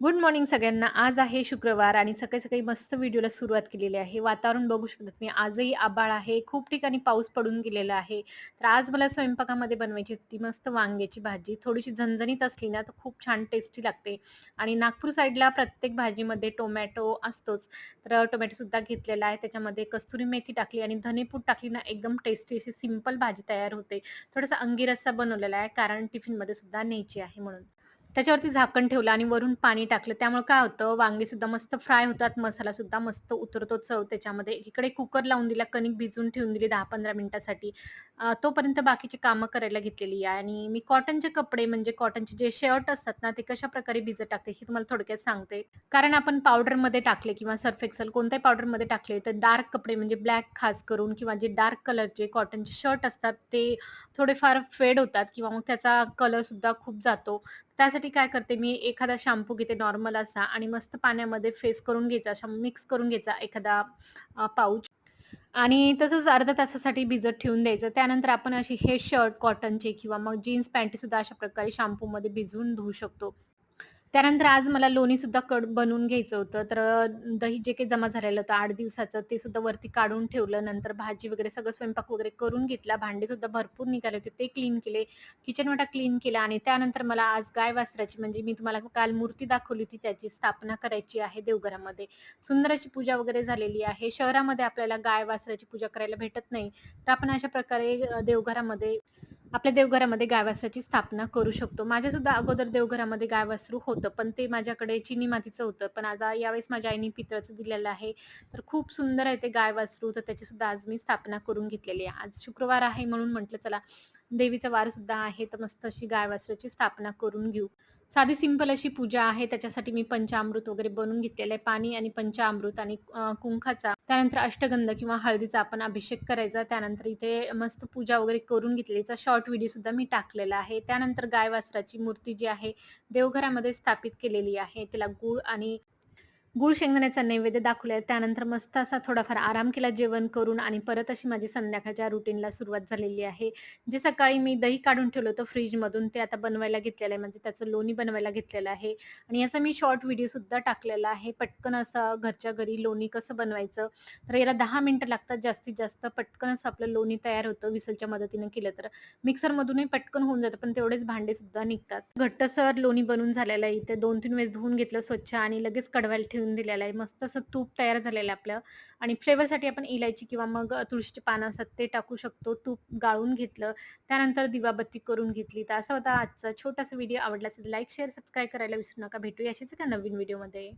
Good morning सगळ्यांना. आज आहे शुक्रवार आणि सकाळी-सकाळी मस्त व्हिडिओला सुरुवात केलेली आहे. वातावरण बघू शकता तुम्ही. आजही आभाळ आहे. खूप ठिकाणी पाऊस पडून गेलेला आहे. तर आज मला स्वयंपाकामध्ये बनवायची होती मस्त वांग्याची भाजी. थोडीशी झणझणीत असली ना, तर खूप छान टेस्टी लागते. आणि नागपूर साईडला प्रत्येक भाजीमध्ये टोमॅटो असतोच. तर टोमॅटोसुद्धा घेतलेला आहे. त्याच्यामध्ये कस्तुरी मेथी टाकली आणि धनेपूड टाकली ना, एकदम टेस्टी अशी सिंपल भाजी तयार होते. थोडासा अंगी रस्सा बनवलेला आहे, कारण टिफिनमध्ये सुद्धा न्यायची आहे म्हणून. त्याच्यावरती झाकण ठेवलं आणि वरून पाणी टाकलं. त्यामुळे काय होतं, वांगीसुद्धा मस्त फ्राय होतात, मसालासुद्धा मस्त उतरतो चव त्याच्यामध्ये. एकीकडे कुकर लावून दिला, कणिक भिजवून ठेवून दिली 10-15 मिनिटासाठी. तोपर्यंत बाकीची कामं करायला घेतलेली आहे आणि मी कॉटनचे कपडे म्हणजे कॉटनचे जे शर्ट असतात ना, ते कशाप्रकारे भिजत टाकते हे तुम्हाला थोडक्यात सांगते. कारण आपण पावडरमध्ये टाकले किंवा सर्फ एक्सेल कोणत्याही पावडरमध्ये टाकले, तर डार्क कपडे म्हणजे ब्लॅक खास करून किंवा जे डार्क कलरचे कॉटनचे शर्ट असतात, ते थोडेफार फेड होतात किंवा मग त्याचा कलरसुद्धा खूप जातो. त्यासाठी काय करते मी एखादा शॅम्पू घेते नॉर्मल असा आणि मस्त पाण्यामध्ये फेस करून घ्यायचा, असा मिक्स करून घ्यायचा एखादा पाउच आणि तसंच अर्ध्या तासासाठी भिजत ठेवून द्यायचं. त्यानंतर आपण अशी हे शर्ट कॉटनचे किंवा मग जीन्स पॅन्टसुद्धा अशा प्रकारे शॅम्पूमध्ये भिजवून धुवू शकतो. त्यानंतर आज मला लोणीसुद्धा बनवून घ्यायचं होतं. तर दही जे काही जमा झालेलं होतं 8 दिवसाचं ते सुद्धा वरती काढून ठेवलं. नंतर भाजी वगैरे सगळं स्वयंपाक वगैरे करून घेतला. भांडेसुद्धा भरपूर निघाले होते ते क्लीन केले. किचन वाटा क्लीन केला आणि त्यानंतर मला आज गाय वासराची म्हणजे मी तुम्हाला काल मूर्ती दाखवली होती त्याची स्थापना करायची आहे देवघरामध्ये. सुंदर अशी पूजा वगैरे झालेली आहे. शहरामध्ये आपल्याला गाय वासराची पूजा करायला भेटत नाही. तर आपण अशा प्रकारे देवघरामध्ये आपल्या देवघरामध्ये गाय-वासराची स्थापना करू शकतो. माझ्यासुद्धा अगोदर देवघरामध्ये गाय-वासरू होतं, पण ते माझ्याकडे चिनी मातीचं होतं. पण आता यावेळेस माझ्या आईने पितळचं दिलेलं आहे. तर खूप सुंदर आहे ते गाय-वासरू, तर त्याचीसुद्धा आज मी स्थापना करून घेतलेली आहे. आज शुक्रवार आहे म्हणून म्हटलं चला देवीचा वारसुद्धा आहे, तर मस्त अशी गाय-वासराची स्थापना करून घेऊ. साधी सिंपल अशी पूजा आहे. त्याच्यासाठी मी पंचामृत वगैरे बनवून घेतलेलं आहे. पाणी आणि पंचामृत आणि कुंकाचा, त्यानंतर अष्टगंध किंवा हळदीचा आपण अभिषेक करायचा. त्यानंतर इथे मस्त पूजा वगैरे करून घेतली. शॉर्ट व्हिडिओ सुद्धा मी टाकलेला आहे. त्यानंतर गाय-वासराची मूर्ती जी आहे देवघरामध्ये स्थापित केलेली आहे. तिला गूळ आणि गूळ शेंगदाण्याचा नैवेद्य दाखवलाय. त्यानंतर मस्त असा थोडाफार आराम केला जेवण करून आणि परत अशी माझी संध्याकाळच्या रुटीनला सुरुवात झालेली आहे. जे सकाळी मी दही काढून ठेवलं होतं फ्रिजमधून ते आता बनवायला घेतलेलं आहे. म्हणजे त्याचं लोणी बनवायला घेतलेलं आहे आणि याचा मी शॉर्ट व्हिडिओ सुद्धा टाकलेला आहे. पटकन असं घरच्या घरी लोणी कसं बनवायचं. तर याला 10 मिनिटं लागतात जास्तीत जास्त. पटकन असं आपलं लोणी तयार होतं व्हिसलच्या मदतीने केलं तर. मिक्सरमधूनही पटकन होऊन जातं, पण तेवढेच भांडे सुद्धा निघतात. घट्टसर लोणी बनून झालेलं आहे. इथे 2-3 वेळेस धुवून घेतलं स्वच्छ आणि लगेच कडवायला ठेवून दिलेलं आहे. मस्त असं तूप तयार झालेलं आहे आपलं आणि फ्लेवरसाठी आपण इलायची किंवा मग तुळशीची पानं असतात ते टाकू शकतो. तूप गाळून घेतलं, त्यानंतर दिवाबत्ती करून घेतली. तर असा होता आजचा छोटासा व्हिडिओ. आवडला असेल लाईक, शेअर, सबस्क्राईब करायला विसरू नका. भेटूया अशाच एका नवीन व्हिडिओमध्ये.